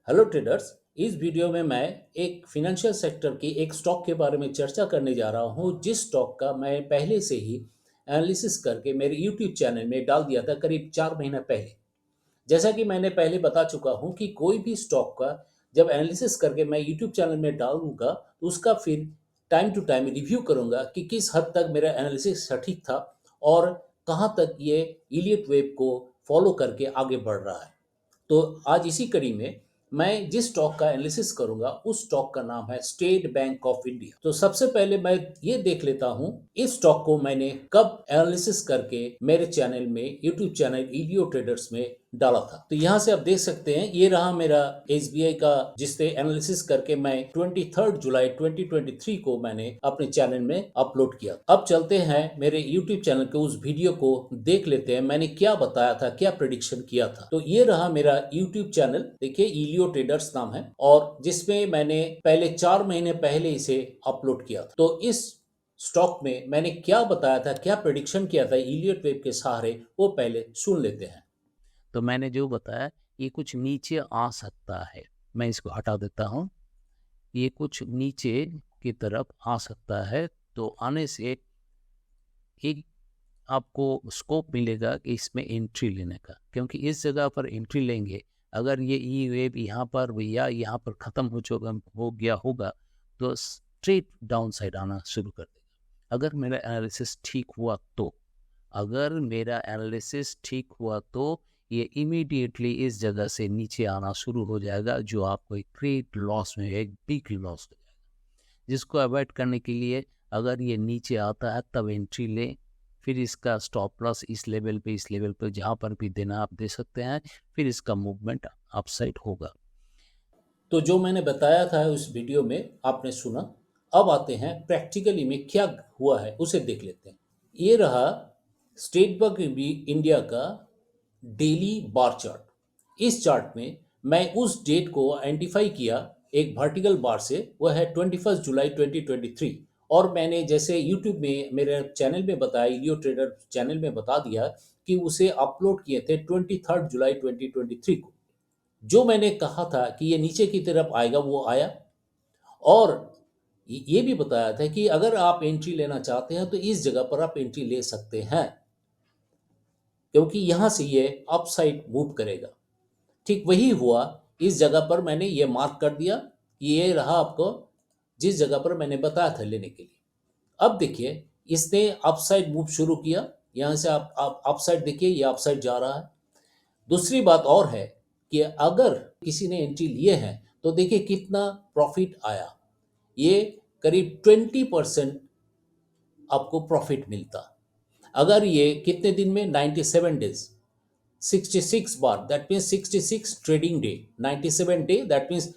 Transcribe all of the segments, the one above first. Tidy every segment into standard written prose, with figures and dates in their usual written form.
Hello traders. इस video में मैं एक फिनेंशियल सेक्टर की एक स्टॉक के बारे में चर्चा करने जा रहा हूं, जिस स्टॉक का मैं पहले से ही एनालिसिस करके मेरे यूट्यूब चैनल में डाल दिया था करीब 4 महीना पहले। जैसा कि मैंने पहले बता चुका हूं कि कोई भी स्टॉक का जब एनालिसिस करके मैं यूट्यूब चैनल में डालूंगा तो उसका फिर टाइम टू टाइम रिव्यू करूंगा कि किस हद तक मेरा एनालिसिस सटीक था और कहां तक ये इलियट वेव को फॉलो करके आगे बढ़ रहा है। तो आज इसी कड़ी में मैं जिस स्टॉक का एनालिसिस करूंगा उस स्टॉक का नाम है स्टेट बैंक ऑफ इंडिया। तो सबसे पहले मैं ये देख लेता हूं इस स्टॉक को मैंने कब एनालिसिस करके मेरे चैनल में यूट्यूब चैनल ईडियो ट्रेडर्स में डाला था। तो यहां से आप देख सकते हैं ये रहा मेरा एसबीआई का, जिससे एनालिसिस करके मैं 23 जुलाई 2023 को मैंने अपने चैनल में अपलोड किया। अब चलते हैं मेरे यूट्यूब चैनल के उस वीडियो को देख लेते हैं मैंने क्या बताया था, क्या प्रेडिक्शन किया था। तो ये रहा मेरा यूट्यूब चैनल, देखिए इलियो ट्रेडर्स नाम है, और जिसमें मैंने पहले 4 महीने पहले इसे अपलोड किया था। तो इस स्टॉक में मैंने क्या बताया था, क्या प्रेडिक्शन किया था इलियट वेव के सहारे, वो पहले सुन लेते हैं। तो मैंने जो बताया ये कुछ नीचे आ सकता है। मैं इसको हटा देता हूँ। ये कुछ नीचे की तरफ आ सकता है। तो आने से एक आपको स्कोप मिलेगा कि इसमें एंट्री लेने का, क्योंकि इस जगह पर एंट्री लेंगे अगर ये ई वेव यहाँ पर या यहाँ पर ख़त्म हो गया होगा तो स्ट्रेट डाउन साइड आना शुरू कर देगा। अगर मेरा एनालिसिस ठीक हुआ तो ये इमीडिएटली इस जगह से नीचे आना शुरू हो जाएगा, जो आपको एक ग्रेट लॉस में, एक बिग लॉस हो जाएगा, जिसको अवॉइड करने के लिए अगर ये नीचे आता है तब एंट्री लें। फिर इसका स्टॉप लॉस इस लेवल पे जहाँ पर भी देना आप दे सकते हैं। फिर इसका मूवमेंट अपसाइड होगा। तो जो मैंने बताया था उस वीडियो में आपने सुना। अब आते हैं प्रैक्टिकली में क्या हुआ है उसे देख लेते हैं। ये रहा स्टेट बैंक इंडिया का डेली बार चार्ट। इस चार्ट में मैं उस डेट को आइडेंटिफाई किया एक वर्टिकल बार से, वह है 21 जुलाई 2023। और मैंने जैसे यूट्यूब में मेरे चैनल में बताया, इलियो ट्रेडर चैनल में बता दिया कि उसे अपलोड किए थे 23 जुलाई 2023 को। जो मैंने कहा था कि ये नीचे की तरफ आएगा वो आया। और ये भी बताया था कि अगर आप एंट्री लेना चाहते हैं तो इस जगह पर आप एंट्री ले सकते हैं, क्योंकि यहां से ये अपसाइड मूव करेगा। ठीक वही हुआ। इस जगह पर मैंने ये मार्क कर दिया कि ये रहा आपको जिस जगह पर मैंने बताया था लेने के लिए। अब देखिए इसने अपसाइड मूव शुरू किया। यहां से आप अपसाइड देखिए, ये अपसाइड जा रहा है। दूसरी बात और है कि अगर किसी ने एंट्री लिए हैं तो देखिए कितना प्रॉफिट आया। ये करीब 20% आपको प्रॉफिट मिलता। अगर ये कितने दिन में, 97 days, 66 bar, that means 66 trading day, 97 day, that means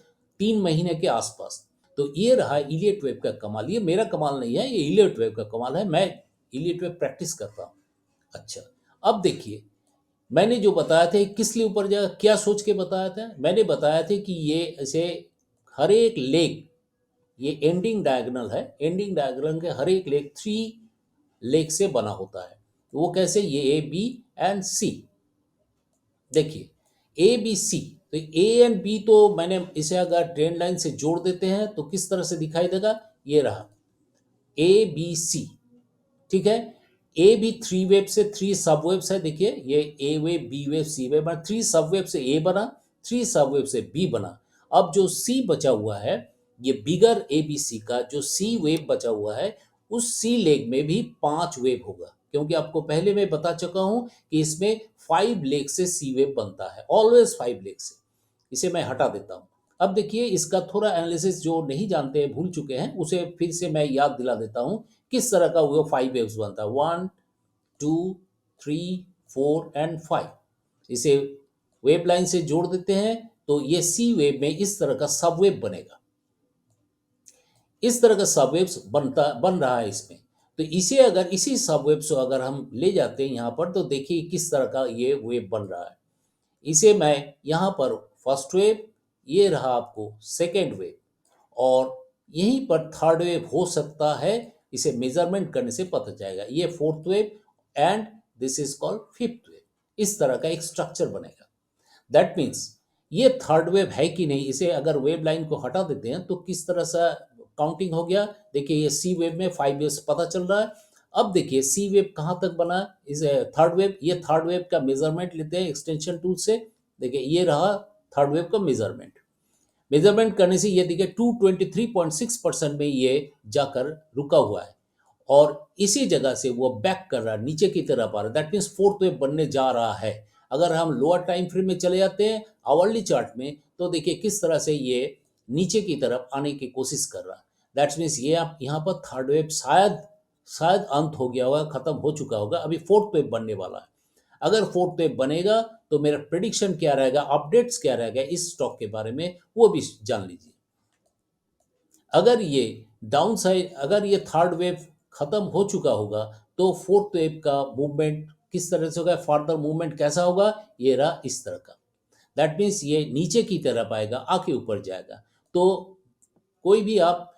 3 महीने के आसपास। तो ये रहा इलियट वेव का कमाल। ये मेरा कमाल नहीं है, ये इलियट वेव का कमाल है। मैं इलियट वेव प्रैक्टिस करता हूँ। अच्छा, अब देखिए मैंने जो बताया था किस लिए ऊपर जाएगा, क्या सोच के बताया था। मैंने बताया था कि ये ऐसे हर एक लेग, ये एंडिंग डायगोनल है, एंडिंग डायगोनल के हर एक लेग 3 लेग से बना होता है। तो वो कैसे, ये ए बी एंड सी, देखिए ए बी सी। तो ए एंड बी तो मैंने इसे अगर ट्रेंड लाइन से जोड़ देते हैं तो किस तरह से दिखाई देगा, ये रहा ए बी सी। ठीक है। ए भी 3 वेव से 3 सब वेव्स है। देखिए ये ए वेव, बी वेव, सी वेव बना, 3 सब वेव से ए बना, 3 सब वेव से बी बना। अब जो सी बचा हुआ है, ये बिगर ए बी सी का जो सी वेव बचा हुआ है, उस सी लेग में भी 5 वेव होगा, क्योंकि आपको पहले मैं बता चुका हूं कि इसमें 5 लेग से सी वेव बनता है, ऑलवेज 5 लेग से। इसे मैं हटा देता हूं। अब देखिए इसका थोड़ा एनालिसिस जो नहीं जानते हैं, भूल चुके हैं, उसे फिर से मैं याद दिला देता हूं किस तरह का वो 5 वेव्स बनता है। 1, 2, 3, 4 एंड 5। इसे वेव लाइन से जोड़ देते हैं तो ये सी वेव में इस तरह का सब वेव बनेगा। इस तरह का सब वेव्स बन रहा है इसमें। तो इसे अगर इसी सब वेव्स को अगर हम ले जाते हैं यहाँ पर तो देखिए किस तरह का ये वेव बन रहा है। इसे मैं यहाँ पर फर्स्ट वेव, ये रहा आपको सेकेंड वेव, और यहीं पर थर्ड वेव हो सकता है। इसे मेजरमेंट करने से पता चलेगा। ये fourth wave and this is called fifth wave. इस तरह का एक स्ट्रक्चर बनेगा। दैट मीन्स ये थर्ड वेव है कि नहीं, इसे अगर वेव लाइन को हटा देते हैं तो किस तरह से काउंटिंग हो गया। देखिए ये सी वेव में 5 वेव्स पता चल रहा है। अब देखिए सी वेव कहाँ तक बना, इस थर्ड वेव, ये थर्ड वेव का मेजरमेंट लेते हैं एक्सटेंशन टूल से। देखिए ये रहा थर्ड वेव का मेजरमेंट। मेजरमेंट करने से ये देखिए 223.6% में ये जाकर रुका हुआ है और इसी जगह से वो बैक कर रहा है, नीचे की तरफ आ रहा है। दैट मीन्स फोर्थ वेव बनने जा रहा है। अगर हम लोअर टाइम फ्रेम में चले जाते हैं आवरली चार्ट में, तो देखिए किस तरह से ये नीचे की तरफ आने की कोशिश कर रहा है। दैट मीन्स ये आप यहाँ पर थर्ड वेव शायद शायद अंत हो गया होगा, खत्म हो चुका होगा, अभी फोर्थ वेव बनने वाला है। अगर फोर्थ वेव बनेगा तो मेरा प्रिडिक्शन क्या रहेगा, अपडेट्स क्या रहेगा इस स्टॉक के बारे में, वो भी जान लीजिए। अगर ये डाउन साइड, अगर ये थर्ड वेव खत्म हो चुका होगा तो फोर्थ वेव का मूवमेंट किस तरह से होगा, फर्दर मूवमेंट कैसा होगा, ये रहा इस तरह का। दैट मीन्स ये नीचे की तरफ आएगा, आके ऊपर जाएगा। तो कोई भी आप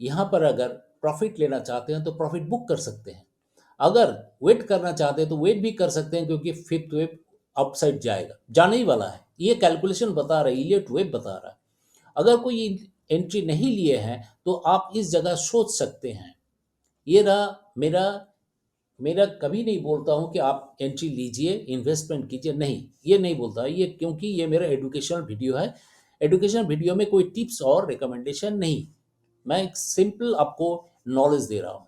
यहाँ पर अगर प्रॉफिट लेना चाहते हैं तो प्रॉफिट बुक कर सकते हैं। अगर वेट करना चाहते हैं तो वेट भी कर सकते हैं, क्योंकि फिफ्थ वेव अपसाइड जाएगा, जाने ही वाला है, ये कैलकुलेशन बता रहा है, इलियट वेव बता रहा है। अगर कोई एंट्री नहीं लिए हैं तो आप इस जगह सोच सकते हैं। ये रहा मेरा मेरा कभी नहीं बोलता हूँ कि आप एंट्री लीजिए, इन्वेस्टमेंट कीजिए, नहीं, ये नहीं बोलता ये, क्योंकि ये मेरा एजुकेशनल वीडियो है। एजुकेशनल वीडियो में कोई टिप्स और रिकमेंडेशन नहीं, मैं एक सिंपल आपको नॉलेज दे रहा हूँ।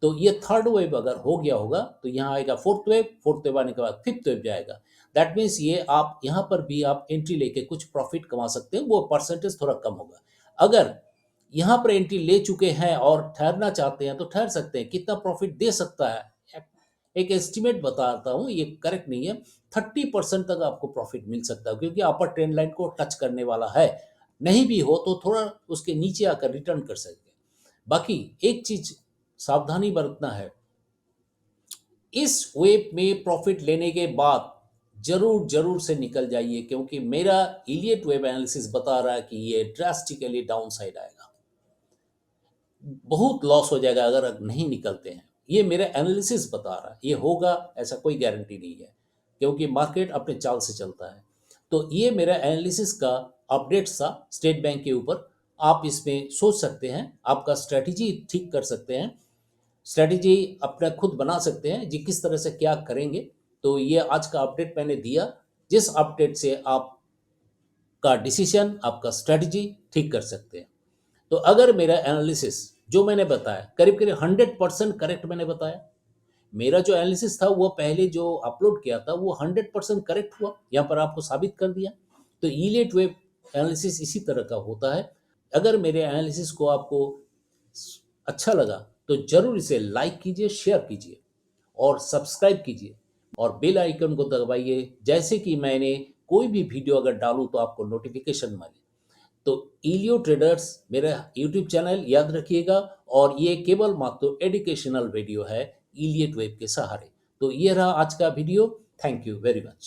तो ये थर्ड वेव अगर हो गया होगा तो यहाँ आएगा फोर्थ वेव, फोर्थ वेव आने के बाद फिफ्थ वेव जाएगा। दैट मीन्स ये आप यहाँ पर भी आप एंट्री लेके कुछ प्रॉफिट कमा सकते हैं, वो परसेंटेज थोड़ा कम होगा। अगर यहाँ पर एंट्री ले चुके हैं और ठहरना चाहते हैं तो ठहर सकते हैं। कितना प्रॉफिट दे सकता है, एक एस्टिमेट बताता हूँ, ये करेक्ट नहीं है, 30% तक आपको प्रॉफिट मिल सकता है, क्योंकि अपर ट्रेंड लाइन को टच करने वाला है। नहीं भी हो तो थोड़ा उसके नीचे आकर रिटर्न कर सकते हैं। बाकी एक चीज सावधानी बरतना है, इस वेब में प्रॉफिट लेने के बाद जरूर जरूर से निकल जाइए, क्योंकि मेरा इलियट वेब एनालिसिस बता रहा है कि ये ड्रास्टिकली डाउन साइड आएगा, बहुत लॉस हो जाएगा अगर नहीं निकलते हैं। ये मेरा एनालिसिस बता रहा है, ये होगा ऐसा कोई गारंटी नहीं है, क्योंकि मार्केट अपने चाल से चलता है। तो ये मेरा एनालिसिस का अपडेट था स्टेट बैंक के ऊपर। आप इसमें सोच सकते हैं, आपका स्ट्रेटजी ठीक कर सकते हैं, स्ट्रेटजी अपना खुद बना सकते हैं जी, किस तरह से क्या करेंगे। तो ये आज का अपडेट मैंने दिया, जिस अपडेट से आपका डिसीजन, आपका स्ट्रेटजी ठीक कर सकते हैं। तो अगर मेरा एनालिसिस जो मैंने बताया करीब करीब 100% करेक्ट मैंने बताया, मेरा जो एनालिसिस था वो पहले जो अपलोड किया था वो 100% करेक्ट हुआ, यहाँ पर आपको साबित कर दिया। तो इलियट वेब एनालिसिस इसी तरह का होता है। अगर मेरे एनालिसिस को आपको अच्छा लगा तो जरूर इसे लाइक कीजिए, शेयर कीजिए और सब्सक्राइब कीजिए और बेल आइकन को दबाइए, जैसे कि मैंने कोई भी वीडियो अगर डालूं तो आपको नोटिफिकेशन मिले। तो इलियो ट्रेडर्स मेरा यूट्यूब चैनल याद रखिएगा, और ये केवल मात्र एजुकेशनल वीडियो है इलियट वेब के सहारे। तो ये रहा आज का video. Thank you very much.